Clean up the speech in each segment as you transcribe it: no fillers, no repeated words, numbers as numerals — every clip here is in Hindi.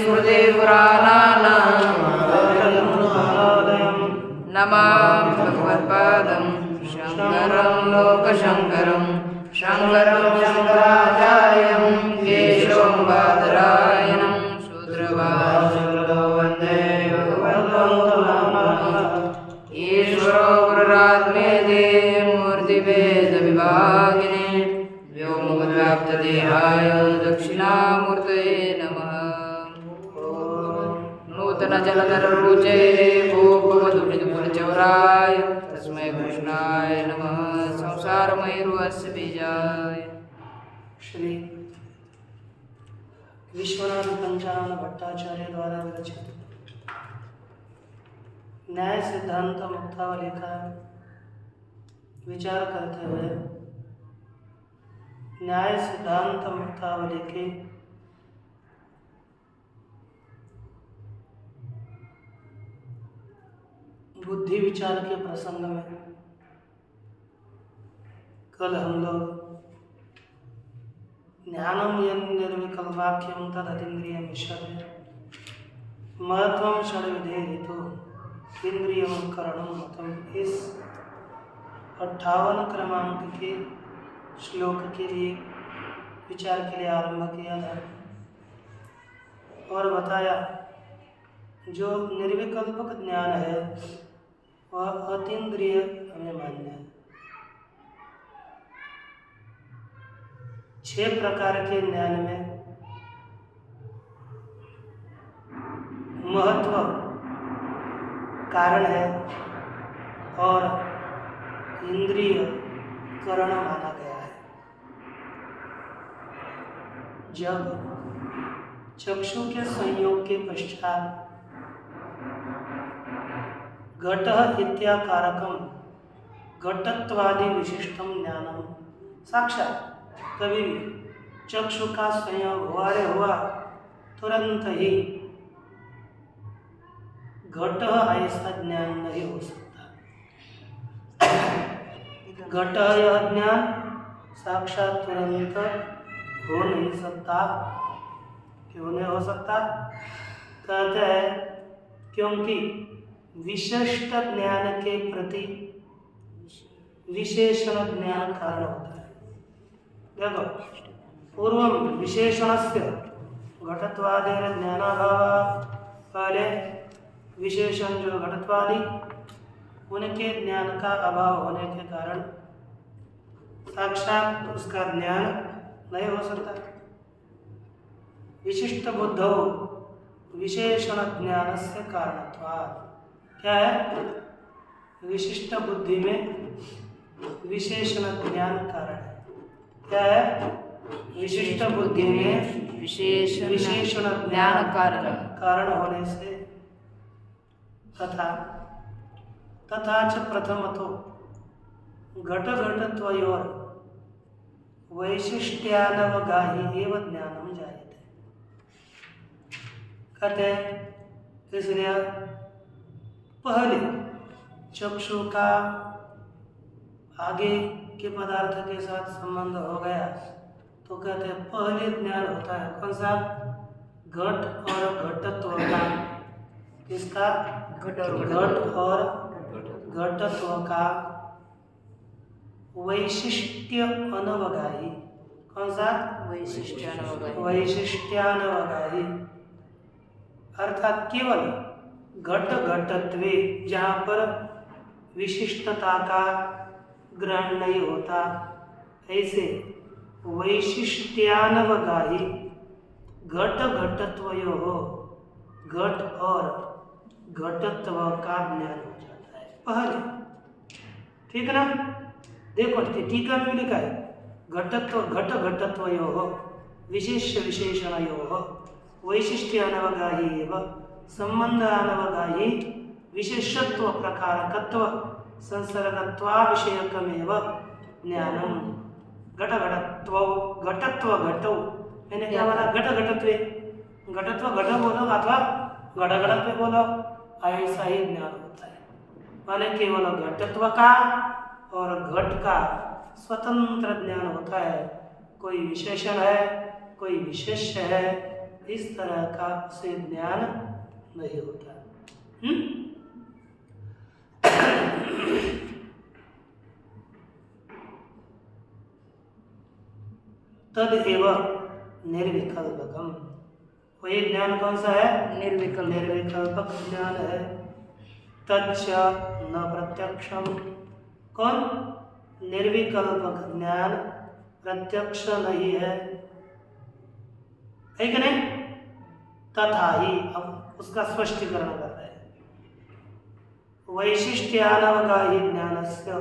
स्मृतिपुराणानामालयं नमामि भगवत्पादं शङ्करं लोकशङ्करं शङ्करं शङ्कराचार्यं केशवं बादरायणं शूद्रभाष्यकृतो वन्दे भगवद्गीतां ईश्वरो गुरुरात्मेति मूर्तिभेदविभागिने व्योमवद्व्याप्तदेहाय दक्षिणामूर्तये नमः। नूतनजलधररुचे भूपवधुनिधुकुलचौराय तस्मै कृष्णाय नमः। संसारमयूरस्य बीजाय। श्री विश्वनाथ पंचानन भट्टाचार्य द्वारा विरचित न्याय सिद्धांत मुक्तावली का विचार करते हुए न्याय सिद्धांत मुक्तावली के बुद्धि विचार के प्रसंग में कल हम लोग ज्ञानम यन निर्विकल्पाख्यम तदिंद्रिय मिश्र महत्व षड्विधे हेतु इंद्रिय करणम मतम इस 58 क्रमांक के श्लोक के लिए विचार के लिए आरंभ किया था और बताया जो निर्विकल्पक ज्ञान है वह अतीन्द्रिय हमें मान्य है। 6 प्रकार के ज्ञान में महत्व कारण है और इंद्रिय करण माना गया है। जब चक्षु के संयोग के पश्चात घटः इत्याकारकम घटत्वादि विशिष्टम ज्ञानम साक्षात कभी भी चक्षु का संयोग हुआ तुरंत ही घट ऐसा ज्ञान नहीं हो सकता। घट यह ज्ञान साक्षात तुरंत हो नहीं सकता। क्यों नहीं हो सकता? कहते हैं क्योंकि विशिष्ट ज्ञान के प्रति विशेषण ज्ञान कारण होता है। देखो पूर्व विशेषणस्य घटत्वादेर ज्ञानाभाव, पहले विशेषण जो घटत्वादि उनके ज्ञान का अभाव होने के कारण साक्षात उसका ज्ञान नहीं हो सकता। विशिष्ट बुद्धौ विशेषण ज्ञान से कारणत्वात् क्या है? विशिष्ट बुद्धि में विशेषण ज्ञान कारण है। क्या है? विशिष्ट बुद्धि में विशेषण ज्ञान कारण होने से तथा च प्रथमतो घट घटत्वयोर वैशिष्ट्यानवगाही एव ज्ञानम जायते। कहते हैं इसलिए पहले चक्षु का आगे के पदार्थ के साथ संबंध हो गया तो कहते हैं पहले ज्ञान होता है कौन सा? घट और घटत्व का। किसका? घट और घटत्व का वैशिष्ट्य अनवगाही। कौन सा? वैशिष्ट्यानवगाही अर्थात केवल घट घटत्वे जहाँ पर विशिष्टता का ग्रहण नहीं होता, ऐसे वैशिष्ट्यानवगाही घट घटत्वयो हो घट और घटत्व का ज्ञान हो जाता है पहले। ठीक ना? देखो टीका में लिखा है घटत्व घट घटत्वयो हो विशेष विशेषणयो हो वैशिष्ट्यानवगाही एवं संबंध अनवगाही विशेषत्व प्रकारकत्व संसर्गत्वाविषयकमेव ज्ञानम। घट घटत्व घटत्व घटौ यानी क्या बोला? घट घटत्वे घटत्व घट बोलो अथवा घट घटत्वे बोलो, ऐसा ही ज्ञान होता है। माने केवल घटत्व का और घट का स्वतंत्र ज्ञान होता है। कोई विशेषण है, कोई विशेष है, इस तरह का उसे ज्ञान नहीं होता। तदेव निर्विकल्पकम, वही ज्ञान कौन सा है? निर्विकल्पक ज्ञान है। तच्च न प्रत्यक्षम, कौन? निर्विकल्पक ज्ञान प्रत्यक्ष नहीं है कि नहीं? तथा ही, अब उसका स्पष्टीकरण कर रहे हैं, वैशिष्ट्यानवगाही ज्ञानस्य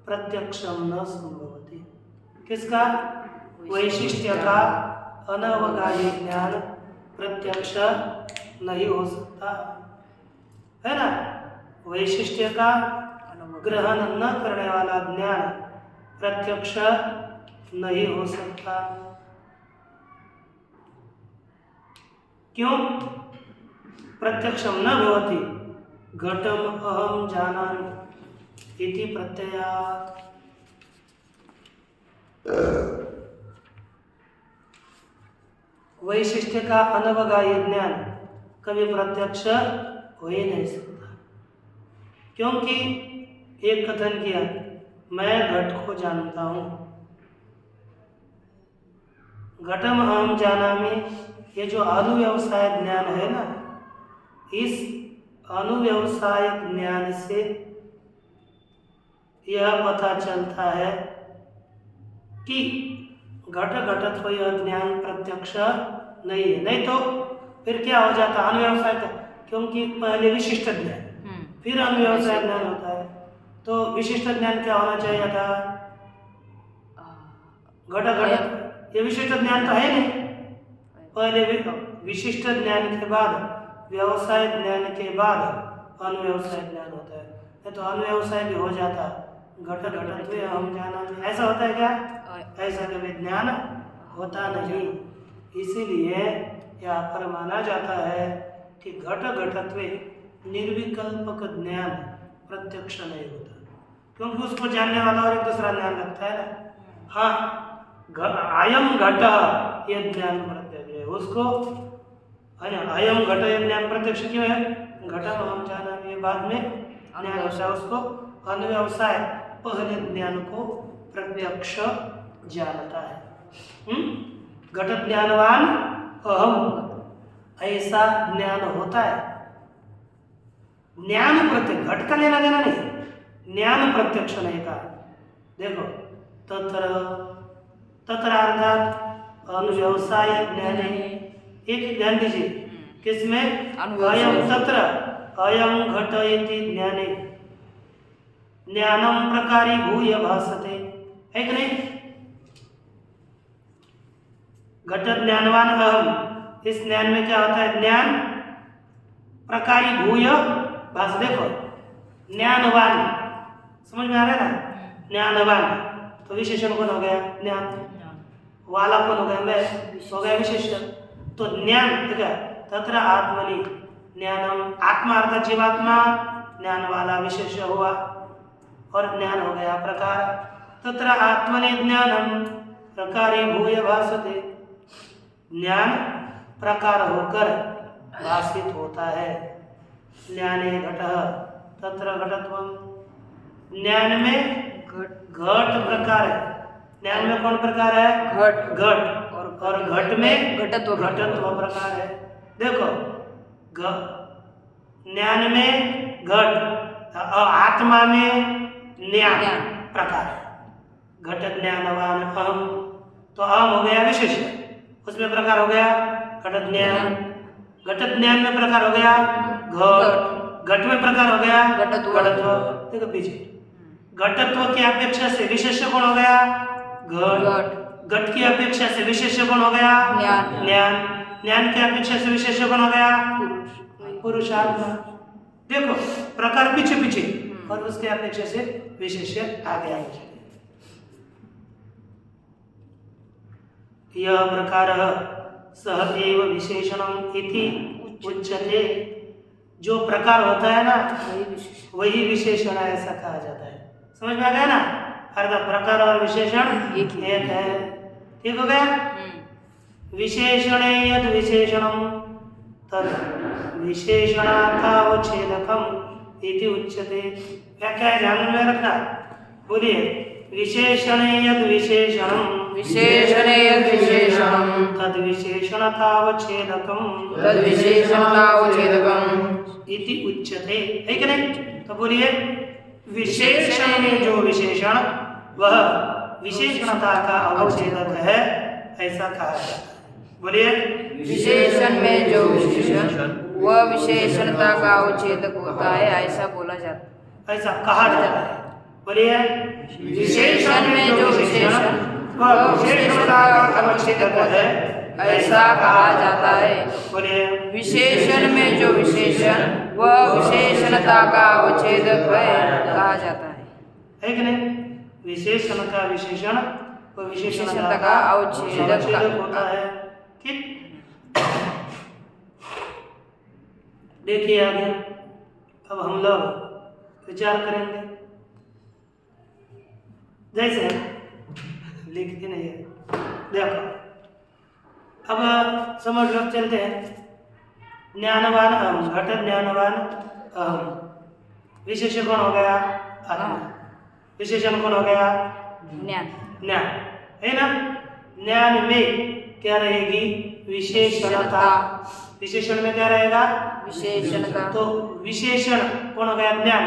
प्रत्यक्षम न संभवति। किसका? वैशिष्ट्य का अनवगाही ज्ञान प्रत्यक्ष नहीं हो सकता है ना। वैशिष्ट्य का ग्रहण न करने वाला ज्ञान प्रत्यक्ष नहीं हो सकता। क्यों? प्रत्यक्षम न भवति घटम अहम जानामि इति प्रत्ययात्। वैशिष्ट्य का अनवगाही ज्ञान कभी प्रत्यक्ष हो ही नहीं सकता, क्योंकि एक कथन किया, मैं घट को जानता हूँ, घटम अहम जानामि, ये जो अनुव्यवसाय ज्ञान है ना, इस अनुव्यवसाय ज्ञान से यह पता चलता है कि घट घटत्व यह ज्ञान प्रत्यक्ष नहीं है। नहीं तो फिर क्या हो जाता? अनुव्यवसाय, क्योंकि पहले विशिष्ट ज्ञान फिर अनुव्यवसाय ज्ञान होता है, तो विशिष्ट ज्ञान क्या होना चाहिए था? घट घट, ये विशिष्ट ज्ञान तो है नहीं। पहले विशिष्ट ज्ञान के बाद व्यवसाय ज्ञान के बाद अनुव्यवसाय ज्ञान होता है। नहीं तो अनुव्यवसाय भी हो जाता, घट घटत्व हम जाना, ऐसा होता है क्या? ऐसा कभी ज्ञान होता नहीं। इसीलिए यहाँ पर माना जाता है कि घट घटत्व निर्विकल्पक ज्ञान प्रत्यक्ष नहीं होता, क्योंकि उसको जानने वाला और एक दूसरा ज्ञान लगता है ना। हाँ, अयम घट ये ज्ञान प्रत्यक्ष है, उसको है ना। अयम घट ये ज्ञान प्रत्यक्ष क्यों है? घटम हम जाना, ये बाद में ज्ञान होता है, उसको अनुव्यवसाय पहले ज्ञान को प्रत्यक्ष जानता है। घट ज्ञानवान अहम, ऐसा ज्ञान होता है। ज्ञान प्रत्यक्ष, घट का लेना देना नहीं, ज्ञान प्रत्यक्ष नहीं कहा। देखो, तत्र अर्थात अनुव्यवसाय ज्ञान, एक ध्यान दीजिए, किसमें? अयम तत्र अयम घट इति ज्ञाने ज्ञानम प्रकारी भूय भासते, है कि नहीं? घट ज्ञानवान अहम, इस ज्ञान में क्या होता है? ज्ञान प्रकारी भूय भास। देखो, ज्ञानवान, समझ में आ रहा है ना? ज्ञानवान तो विशेषण कौन हो गया? ज्ञान वाला कौन हो गया? मैं हो गया विशेषण। तो ज्ञान, ठीक है, तत्र आत्मनि ज्ञानम, आत्मा अर्थात जीवात्मा, ज्ञान वाला विशेष हुआ और ज्ञान हो गया प्रकार। तत्र आत्मनि ज्ञानम प्रकारे भूय भासते, ज्ञान प्रकार होकर भाषित होता है। ज्ञाने घटः तत्र घटत्वम, ज्ञान में घट प्रकार है। ज्ञान में कौन प्रकार है? घट, और घट में घटत्व प्रकार है। देखो, ज्ञान में घट, आत्मा में ज्ञान प्रकार है। घट ज्ञानवान अहम, तो अहम हो गया विशेष, उसमें प्रकार हो गया घट ज्ञान। घट ज्ञान में प्रकार हो गया घट, घट में प्रकार हो गया घटत्व। देखो पीछे, घटत्व की अपेक्षा से विशेष कौन हो गया? घट, घट की अपेक्षा से विशेष कौन हो गया? ज्ञान, ज्ञान की अपेक्षा से विशेष कौन हो गया? पुरुषात्मा। देखो, प्रकार पीछे पीछे और उसके अपेक्षा से विशेष आगे आगे। यह प्रकार सह एव विशेषणम इति उच्यते, जो प्रकार होता है ना वही विशेषण ऐसा कहा जाता है। समझ में आ गया ना? अर्थात प्रकार और विशेषण एक है। ठीक हो गया? विशेषणे यद विशेषणम तद विशेषणार्थावच्छेदकम इति उच्यते। व्याख्या ध्यान में रखना। बोलिए विशेषणे यद विशेषणम विशेषणे यद् विशेषणं तद विशेषणतावच्छेदकम तद्विशेषणतावच्छेदकम् इति उच्यते। है कि नहीं? तो बोलिए विशेषण में जो विशेषण वह विशेषणता का अवच्छेदक है, ऐसा कहा जाता है। बोलिए विशेषण में जो विशेषण वह विशेषणता का अवच्छेदक होता है, ऐसा बोला जाता है, ऐसा कहा जाता है। बोलिए विशेषण में जो विशेषण वह विशेषणता का अवच्छेदक है, ऐसा कहा जाता है। बोलिए विशेषण में जो विशेषण वह विशेषणता का अवच्छेदक है, कहा जाता है। है कि नहीं? विशेषण का विशेषण वह विशेषणता का अवच्छेदक होता है। ठीक, देखिए आगे अब हम लोग विचार करेंगे। जैसे लिखते नहीं है, देखो अब समझ लो, चलते हैं। ज्ञानवान अहम, घट ज्ञानवान अहम, विशेषण कौन हो गया? आत्मा। विशेषण कौन हो गया? ज्ञान। ज्ञान है ना? ज्ञान में क्या रहेगी? विशेषणता। विशेषण में क्या रहेगा? विशेषणता। तो विशेषण कौन हो गया? ज्ञान।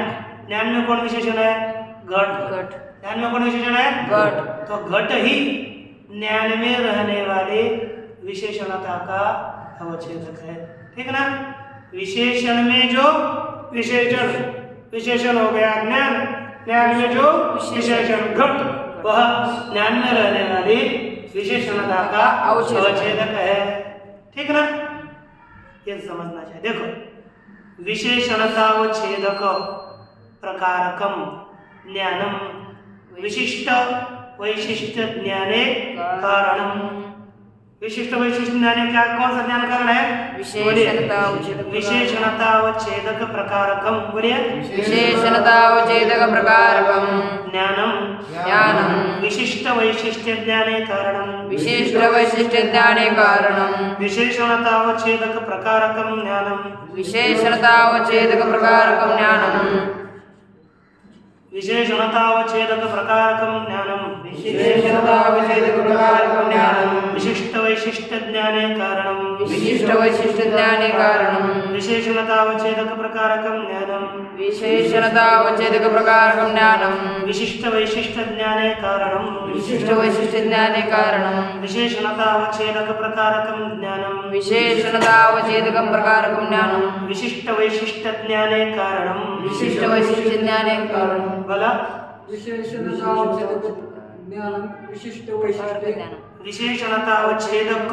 ज्ञान में कौन विशेषण है? घट। घट। ज्ञान में कौन विशेषण है? घट। तो घट ही ज्ञान में रहने वाले विशेषणता का अवच्छेदक है। ठीक ना? विशेषण में जो विशेषण हो गया ज्ञान, ज्ञान में जो विशेषण घट, वह ज्ञान में रहने वाली विशेषणता का अवच्छेदक है। ठीक ना? ये समझना चाहिए। देखो विशेषणतावच्छेदक प्रकारकम ज्ञानम विशिष्ट वैशिष्ट ज्ञाने कारणम। विशिष्ट वैशिष्ट ज्ञाने क्या, कौन सा ज्ञान कारण है? विशेषणतावच्छेदक प्रकारकम। बोलिए विशेषणतावच्छेदक प्रकारकम ज्ञानम ज्ञानम विशिष्ट वैशिष्ट ज्ञाने कारणम। विशिष्ट वैशिष्ट ज्ञाने कारणम विशेषणतावच्छेदक प्रकारकम ज्ञानम। विशेषणतावच्छेदक प्रकारकम ज्ञानम विशेषणतावच्छेदक प्रकारकम ज्ञानम। विशेषणतावच्छेदक प्रकारकम ज्ञानम विशिष्ट वैशिष्ट ज्ञाने कारणम। विशिष्ट वैशिष्ट ज्ञाने कारणम विशेषणतावच्छेदक प्रकारकम ज्ञानम। विशेषणतावच्छेदक प्रकारकम ज्ञानम विशिष्ट वैशिष्ट ज्ञाने कारणम। विशिष्ट वैशिष्ट ज्ञाने कारणम विशेषणतावच्छेदक प्रकारकम ज्ञानम। विशेषणतावच्छेदक प्रकारकम ज्ञानम विशिष्ट वैशिष्ट ज्ञाने कारणम। विशिष्ट वैशिष्ट ज्ञाने कारणम बोला विशेषणतावच्छेदक ज्ञानम विशिष्ट वैशिष्ट विशेषणतावच्छेदक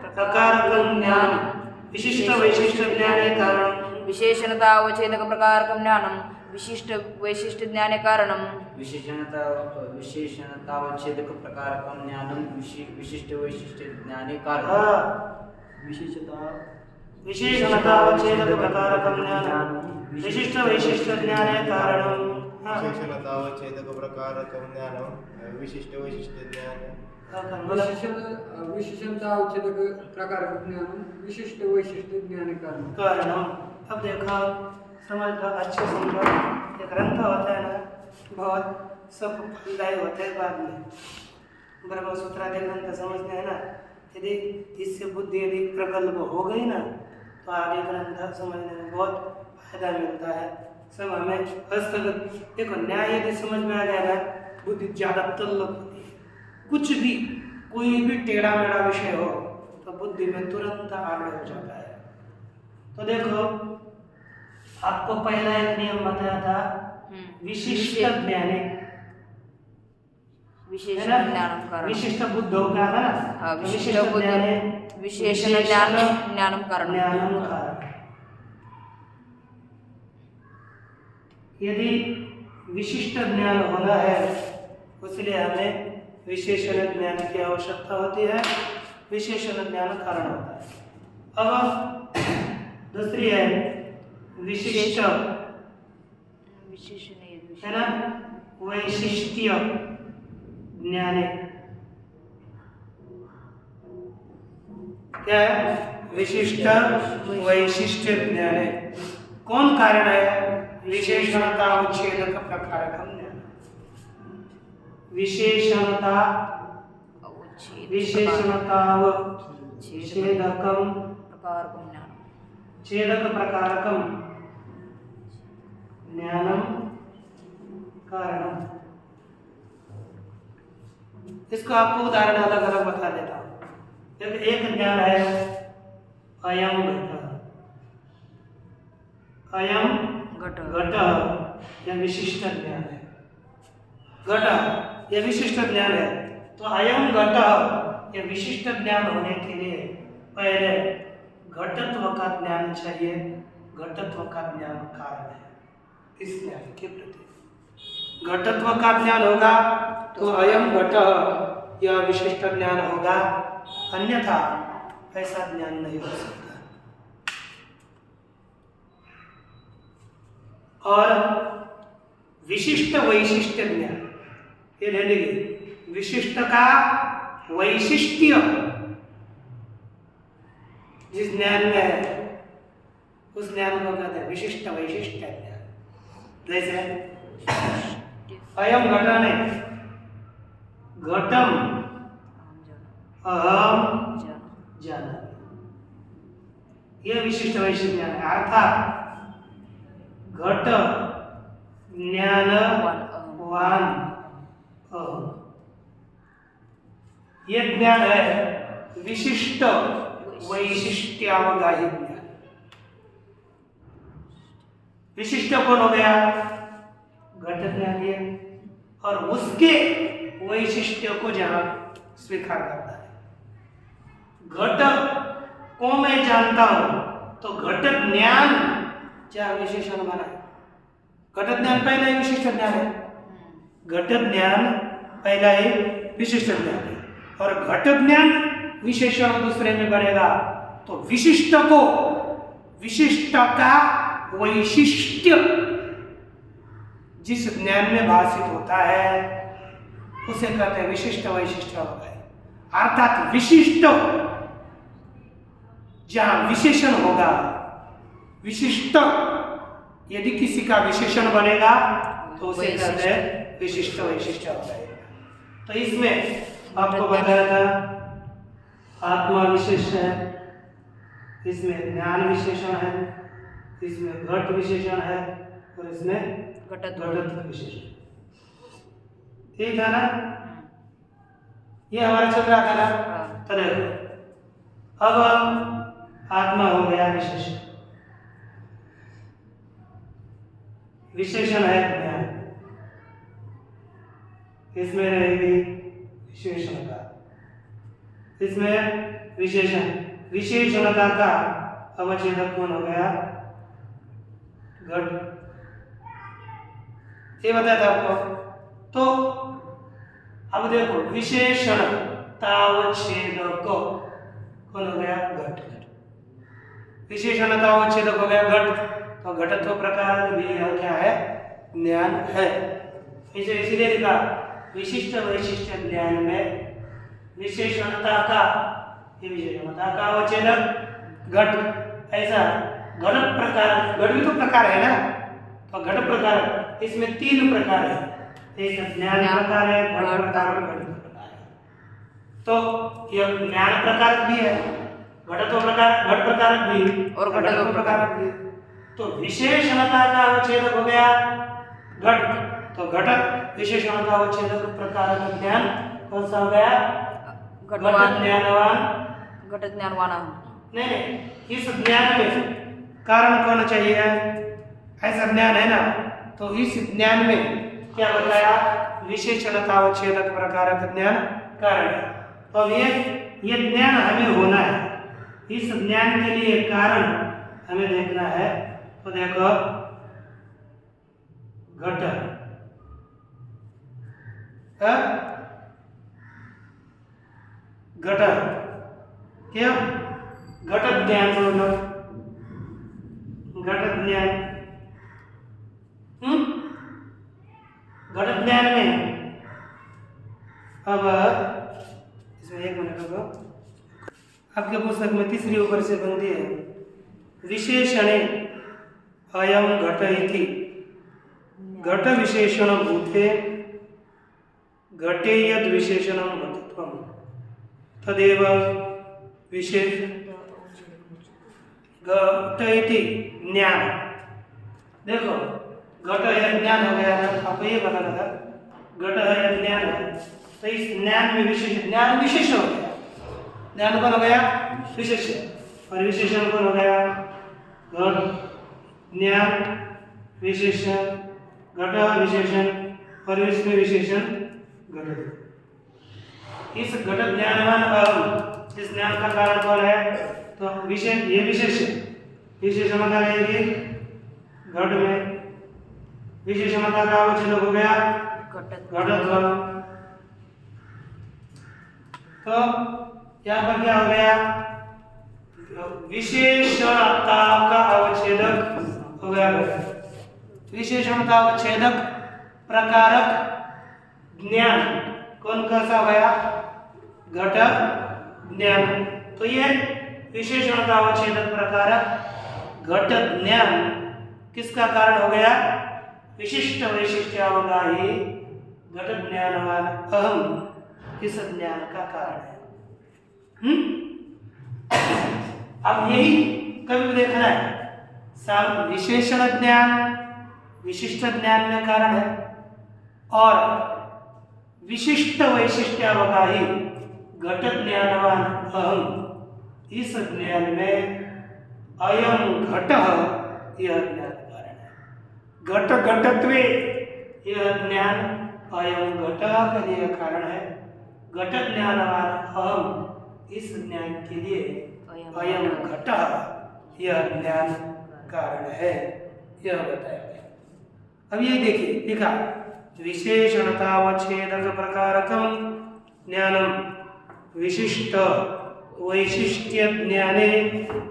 प्रकारकम ज्ञानम विशिष्ट वैशिष्ट ज्ञाने कारणम। विशेषणतावच्छेदक प्रकारकम ज्ञानम विशिष्ट वैशिष्ट ज्ञाने कारणम विशेषणतावच्छेदक प्रकारकम ज्ञानम विशिष्ट वैशिष्ट ज्ञाने कारणम। विशेषणतावच्छेदक प्रकारकम ज्ञानम विशिष्ट वैशिष्ट ज्ञाने कारणम। विशेषणतावच्छेदक प्रकारकम ज्ञानम विशिष्ट वैशिष्ट ज्ञाने विशेषणतावच्छेदक प्रकारकम ज्ञानम विशिष्ट वैशिष्ट ज्ञाने कारणम। अब देखो समझ लो, अच्छे समझो। ये ग्रंथ होता है ना, बहुत सब फलदायी होते हैं बाद में। ब्रह्मसूत्र आदि ग्रंथ समझते हैं ना, यदि इससे बुद्धि यदि प्रगल्भ हो गई ना, तो आगे ग्रंथ समझने में बहुत फायदा मिलता है। सब हमें हस्तगत देखो, न्याय यदि समझ में आ गया ना, बुद्धि ज्यादा तल्लक होती है। कुछ भी कोई भी टेढ़ा मेढ़ा विषय हो तो बुद्धि में तुरंत आगे हो जाता है। तो देखो आपको पहला एक नियम बताया था, विशिष्ट ज्ञाने, विशेषण है ना? ज्ञानम कारणम विशिष्ट बुद्ध हो गया था ना, विशिष्ट बुद्ध विशेषण ज्ञानम कारणम। ज्ञानम कारण। यदि विशिष्ट ज्ञान होना है, इसलिए हमें विशेषण ज्ञान की आवश्यकता होती है। विशेषण ज्ञान कारण होता है। अब दूसरी है विशिष्ट, है ना, वैशिष्ट्य ज्ञाने। क्या है? विशिष्ट वैशिष्ट ज्ञान है। कौन कारण है? विशेषणता उच्छेदक प्रकारकम ज्ञान। विशेषणता विशेषणताव छेदकम छेदक प्रकारकम ज्ञानम कारणम। इसको आपको उदाहरण अलग अलग बता देता हूँ। एक ज्ञान है अयम घट। अयम घट यह विशिष्ट ज्ञान है। घट यह विशिष्ट ज्ञान है। तो अयम घट यह विशिष्ट ज्ञान होने के लिए पहले घटत्व का ज्ञान चाहिए। घटत्व का ज्ञान कारण है इस ज्ञान के प्रति। घटत्व का ज्ञान होगा तो अयम घट यह विशिष्ट ज्ञान होगा, अन्यथा ऐसा ज्ञान नहीं हो सकता। और विशिष्ट वैशिष्ट ज्ञान ये ले लीजिए। विशिष्ट का वैशिष्ट्य जिस ज्ञान में है उस ज्ञान को कहते हैं विशिष्ट वैशिष्ट ज्ञान। जैसे अयम घट ने घटम अहम जाना, यह विशिष्ट वैशिष्ट ज्ञान है। अर्थात घट ज्ञानवान अहम, यह ज्ञान है विशिष्ट वैशिष्ट्यावगाही ज्ञान। विशिष्ट कौन हो गया? घट ज्ञान है, और उसके वैशिष्ट्य को जहां स्वीकार करता है। घट को मैं जानता हूं तो घट ज्ञान जहां विशेषण बना है। घट ज्ञान पहला ही विशिष्ट ज्ञान है। घट ज्ञान पहला ही विशिष्ट ज्ञान है, और घट ज्ञान विशेषण दूसरे में बनेगा तो विशिष्ट को विशिष्ट का वैशिष्ट्य जिस ज्ञान में भाषित होता है उसे कहते हैं विशिष्ट वैशिष्ट हो गए। अर्थात विशिष्ट जहां विशेषण होगा, विशिष्ट यदि किसी का विशेषण बनेगा तो उसे कहते हैं विशिष्ट वैशिष्ट हो गए। तो इसमें आपको बताया था आत्मा विशेष है, इसमें ज्ञान विशेषण है, इसमें घट विशेषण है, और इसमें घटत्व विशेषण। ठीक है ना? ये हमारा चल रहा था ना? तो देखो अब आत्मा हो गया विशेषण। विशेषण है ज्ञान, इसमें रहेगी विशेषणता। इसमें विशेषण विशेषणता का अवच्छेदक कौन हो गया? घट। ये बताया था आपको। तो अब देखो विशेषणता अवच्छेदक कौन हो गया? घट। विशेषणता अवच्छेदक हो गया घट। तो घटत्व प्रकार भी यह क्या है? ज्ञान है। इसे इसलिए लिखा विशिष्ट वैशिष्ट ज्ञान में विशेषणता का विशेषणता का अवच्छेदक घट। ऐसा घट प्रकार, घट भी तो प्रकार है ना? तो घट प्रकार इसमें तीन प्रकार है। एक ज्ञान प्रकार है, घट प्रकार और घट प्रकार है। तो यह ज्ञान प्रकार भी है, घटत्व प्रकार, घट प्रकार भी और घटत्व प्रकार भी। तो विशेषणता का अवच्छेदक हो गया घट। तो घट विशेषणता अवच्छेदक प्रकार का ज्ञान कौन सा हो गया? घट ज्ञानवान। घट ज्ञानवान नहीं, इस ज्ञान में कारण कौन चाहिए? ऐसा ज्ञान है ना? तो इस ज्ञान में क्या बताया? विशेषणता अवच्छेदक प्रकार का ज्ञान कारण है। तो अब ये ज्ञान हमें होना है। इस ज्ञान के लिए कारण हमें देखना है। तो देखो घट घट क्या? घट ज्ञान बोलो, घट ज्ञान। घट ज्ञान में अब इसमें एक मिनट रुको, आपके पुस्तक पुस्तक में तीसरी ऊपर से पंक्ति है, विशेषणे अयम घट इति घट विशेषण भूते घटे यद विशेषणम घटत्वम तदेव विशेष घट इति ज्ञान। देखो घट है ज्ञान हो गया ना, आपको ये बताना था, घट है ज्ञान है, तो इस ज्ञान में विशेष ज्ञान विशेष हो गया, ज्ञान कौन हो गया विशेष, और विशेषण कौन हो गया घट, ज्ञान विशेषण, घट विशेषण और इसमें विशेषण घट। इस घट ज्ञानवान अहम, इस ज्ञान का कारण कौन है, तो विशेष, ये विशेष विशेषणता रहेगी घट में, विशेषणता का अवच्छेद हो गया घटत्व। तो यहाँ पर क्या हो गया, विशेषणता का अवच्छेदक हो गया घट। विशेषणता अवच्छेदक प्रकारक ज्ञान कौन कैसा हो गया घट ज्ञान। तो ये विशेषणता अवच्छेदक प्रकारक घट ज्ञान किसका कारण हो गया, विशिष्ट वैशिष्ट्यावगाही घट ज्ञानवान अहम इस ज्ञान का कारण है। अब यही कभी देखना है, सब विशेषण ज्ञान विशिष्ट ज्ञान में कारण है और विशिष्ट वैशिष्ट्यावगाही घट ज्ञानवान अहम इस ज्ञान में अयम घट यह ज्ञान कारण है। घट घटत्वे यह ज्ञान अयम घट का लिए कारण है। घट ज्ञानवान अहम इस ज्ञान के लिए अयम घट यह ज्ञान कारण है, यह बताया गया। अब ये देखिए लिखा, विशेषणतावच्छेदक प्रकारकम ज्ञानम विशिष्ट वैशिष्ट्य ज्ञाने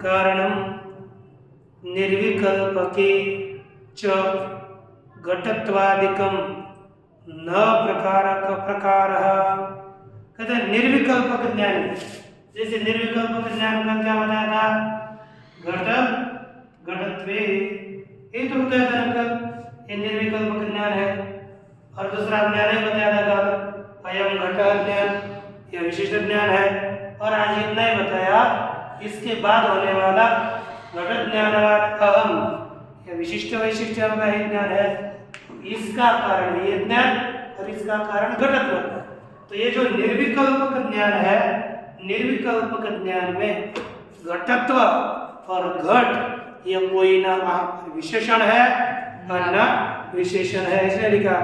कारणम निर्विकल्पके च घटत्वादिकम न प्रकारक प्रकारः। कहते हैं निर्विकल्पक ज्ञान, जैसे निर्विकल्पक ज्ञान का क्या बताया था, घट घटत्वे, ये तो बताया था ना, ये निर्विकल्पक ज्ञान है। और दूसरा ज्ञान ही बताया था अयम घट ज्ञान, यह विशिष्ट ज्ञान है। और आज इतना ही बताया, इसके बाद होने वाला घट ज्ञानवान अहम यह विशिष्ट वैशिष्ट्य का ही ज्ञान है, इसका कारण ये ज्ञान और इसका कारण घटत्व। तो ये जो निर्विकल्पक ज्ञान है, निर्विकल्पक ज्ञान में घटत्व और घट ये कोई ना विशेषण है और न विशेषण है, इसलिए लिखा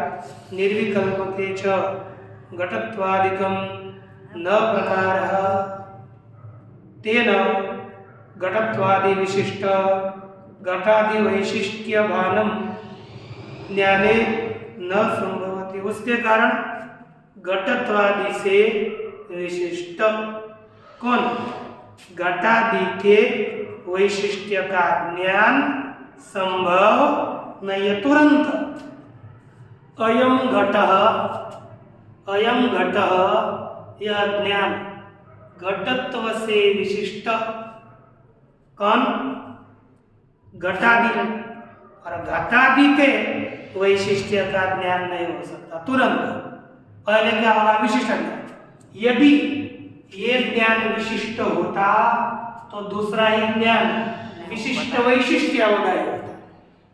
निर्विकल्पके च घटत्वादिकम न प्रकारः तेन घटत्वादि विशिष्ट घटादि वैशिष्ट्य भानम ज्ञाने न संभवति। उसके कारण घटत्वादि से विशिष्ट कौन, घटादि के वैशिष्ट्य का ज्ञान संभव नहीं है तुरंत। अयम घटः यह ज्ञान घटत्व से विशिष्ट कौन, घटादि, और घटादि के वैशिष्ट्य का ज्ञान नहीं हो सकता तुरंत। पहले क्या होगा, विशिष्ट ज्ञान। यदि ये ज्ञान विशिष्ट होता तो दूसरा ही ज्ञान विशिष्ट वैशिष्ट्य होगा,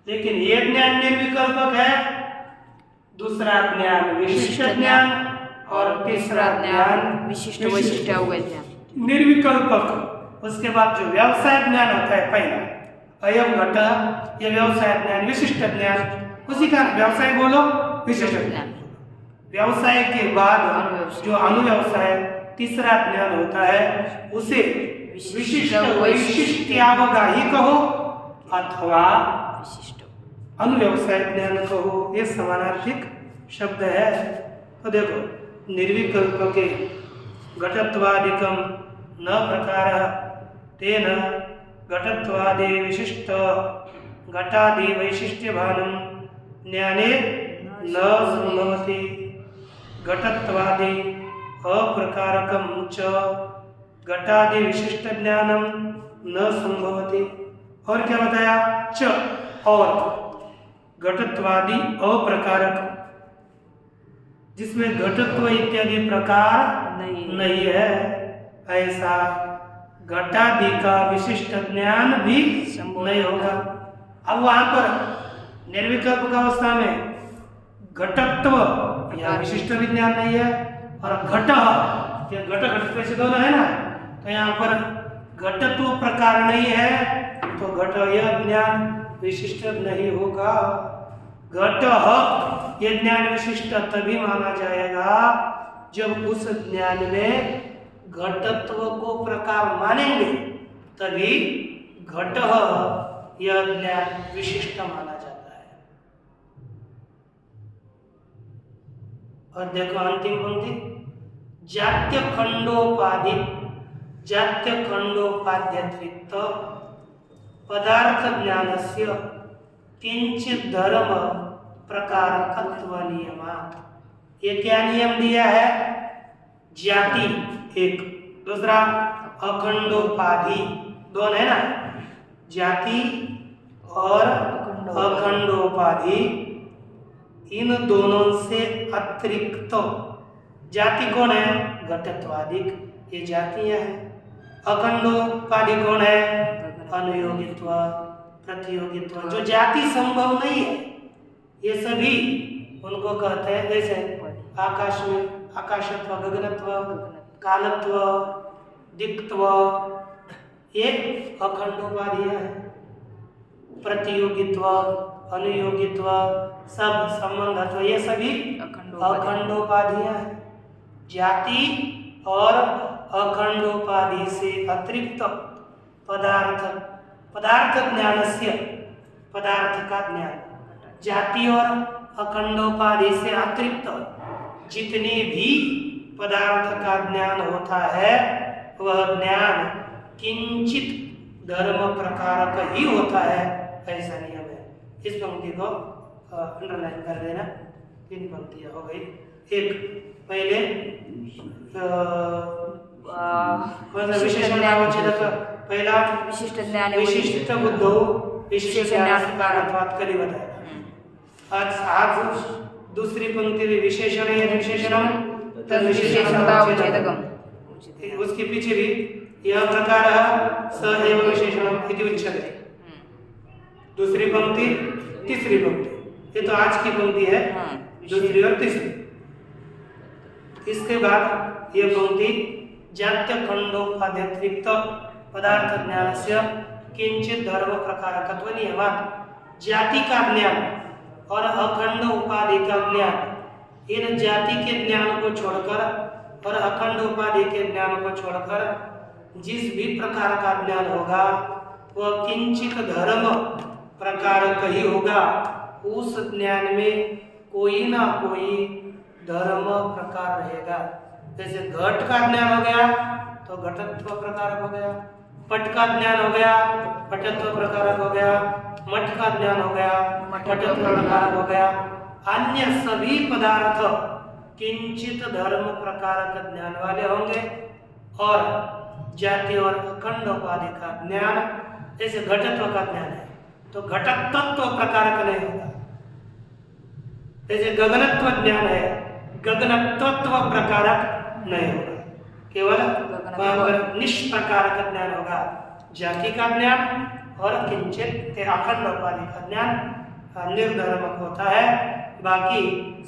लेकिन ये ज्ञान निर्विकल्पक है, दूसरा ज्ञान विशिष्ट ज्ञान और तीसरा ज्ञान विशिष्ट वैशिष्ट्य ज्ञान निर्विकल्पक। उसके बाद जो व्यवसाय ज्ञान होता है, पहला अयम घट, ये व्यवसाय ज्ञान विशिष्ट ज्ञान, उसी का व्यवसाय बोलो विशिष्ट ज्ञान। व्यवसाय के बाद जो अनुव्यवसाय तीसरा ज्ञान होता है, उसे विशिष्ट वैशिष्ट्यावगाही कहो अथवा अनुव्यवसाय ज्ञान कहो, ये समानार्थिक शब्द है। तो देखो निर्विकल्पके घटत्वादिकम न प्रकारः तेन घटत्वादि विशिष्ट घटादि वैशिष्ट्य भानम ज्ञाने न संभवति। घटत्वादि अप्रकारकम च घटादि विशिष्ट ज्ञानम न संभवति। और क्या बताया? च और घटत्वादि अप्रकारक, जिसमें घटत्व इत्यादि प्रकार नहीं है, ऐसा घटादि का विशिष्ट ज्ञान भी नहीं होगा। अब वहां पर निर्विकल्प का अवस्था में घटत्व या विशिष्ट विज्ञान नहीं है, और घट या घट घटत्व से दोनों है ना, तो यहाँ पर घटत्व प्रकार नहीं है, तो घट यह ज्ञान विशिष्ट नहीं होगा। घट यह ज्ञान विशिष्ट तभी माना जाएगा जब उस ज्ञान में घटत्व को प्रकार मानेंगे, तभी घट यह ज्ञान विशिष्ट माना जाता है। और देखो अंतिम पंक्ति, जात्य खंडोपाध्यतिरिक्त पदार्थ ज्ञानस्य किंचित धर्म प्रकारकत्व नियमात्। ये क्या नियम दिया है? जाति एक, दूसरा अखंडोपाधि, दोनों है ना, जाति और अखंडोपाधि, इन दोनों से अतिरिक्त। जाति कौन है? घटत्वादिक, ये जातियां हैं। अखंडोपाधि कौन है? अनुयोगित्व, प्रतियोगित्व, जो जाति संभव नहीं है, ये सभी उनको कहते हैं। जैसे आकाश में आकाशत्व, गगनत्व, कालत्व, दिक्त्व, ये अखंडोपाधियां हैं। प्रतियोगित्व, अनुयोगित्व, सब संबंधत्व, ये सभी अखंडोपाधियां हैं। जाति और अखंडोपाधि से अतिरिक्त पदार्थ ज्ञानस्य, पदार्थ का ज्ञान, जाति और अखंडोपाधि से अतिरिक्त जितने भी पदार्थ का ज्ञान होता है, वह ज्ञान किंचित धर्म प्रकार का ही होता है, ऐसा नियम है। इस पंक्ति को अंडरलाइन कर देना। 3 पंक्तियां हो गई। एक पहले पहला विशिष्ट ज्ञान, विशिष्ट बुद्धो विशिष्ट ज्ञान कारकत्वात् कली बताया। आज दूसरी पंक्ति में विशेषण है, विशेषणम तद विशेषणता उच्छेदकम, उसके पीछे भी यह प्रकार स एव विशेषणम इति उच्यते। दूसरी पंक्ति, तीसरी पंक्ति, ये तो आज की पंक्ति है, दूसरी और तीसरी। इसके बाद यह पंक्ति जात्य खंडोपाध्यतिरिक्त पदार्थ ज्ञानस्य किंचित धर्म प्रकारकत्व नियमात्। जाति का ज्ञान और अखंड उपाधि का ज्ञान, इन जाति के ज्ञान को छोड़कर और अखंड उपाधि के ज्ञान को छोड़कर जिस भी प्रकार का ज्ञान होगा, वह किंचित धर्म प्रकार का ही होगा। उस ज्ञान में कोई ना कोई धर्म प्रकार रहेगा। जैसे घट का ज्ञान हो गया तो घटत्व प्रकार हो गया, पट का ज्ञान हो गया पटत्व प्रकार हो गया, मठ का ज्ञान हो गया मठत्व प्रकार हो गया। अन्य सभी पदार्थ किंचित धर्म प्रकार का ज्ञान वाले होंगे, और जाति और अखंड उपाधि का ज्ञान, जैसे घटत्व का ज्ञान है तो घटत्व प्रकार का नहीं होगा। जैसे गगनत्व ज्ञान है, गगनत्व प्रकारक नहीं होगा, केवल वहां पर निष्प्रकार का ज्ञान होगा। जाति का ज्ञान और किंचित अखंड उपाधि का ज्ञान निर्धर्मक होता है, बाकी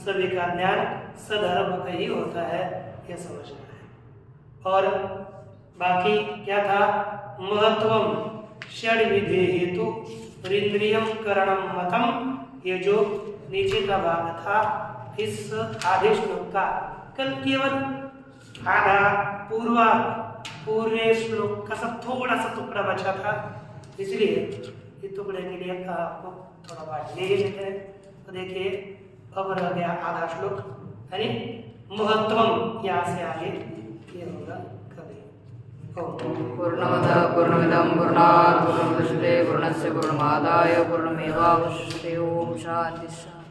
सभी का ज्ञान सधर्म का ही होता है, यह समझना है। और बाकी क्या था? महत्वम षड विधे हेतु इंद्रियम करणम मतम, ये जो नीचे का भाग था इस आधे श्लोक का, कल केवल आधा पूर्व श्लोक का सब थोड़ा सा टुकड़ा बचा था, इसलिए इस टुकड़े के लिए आपको थोड़ा बात ले लेते हैं। तो देखिए अब रह गया आधा श्लोक, यानी महत्वम, यहाँ से आगे ये होगा कभी। पूर्णमदः पूर्णमिदं पूर्णात् पूर्णमुदच्यते पूर्णस्य पूर्णमादाय पूर्णमेवावशिष्यते। ओम शांति।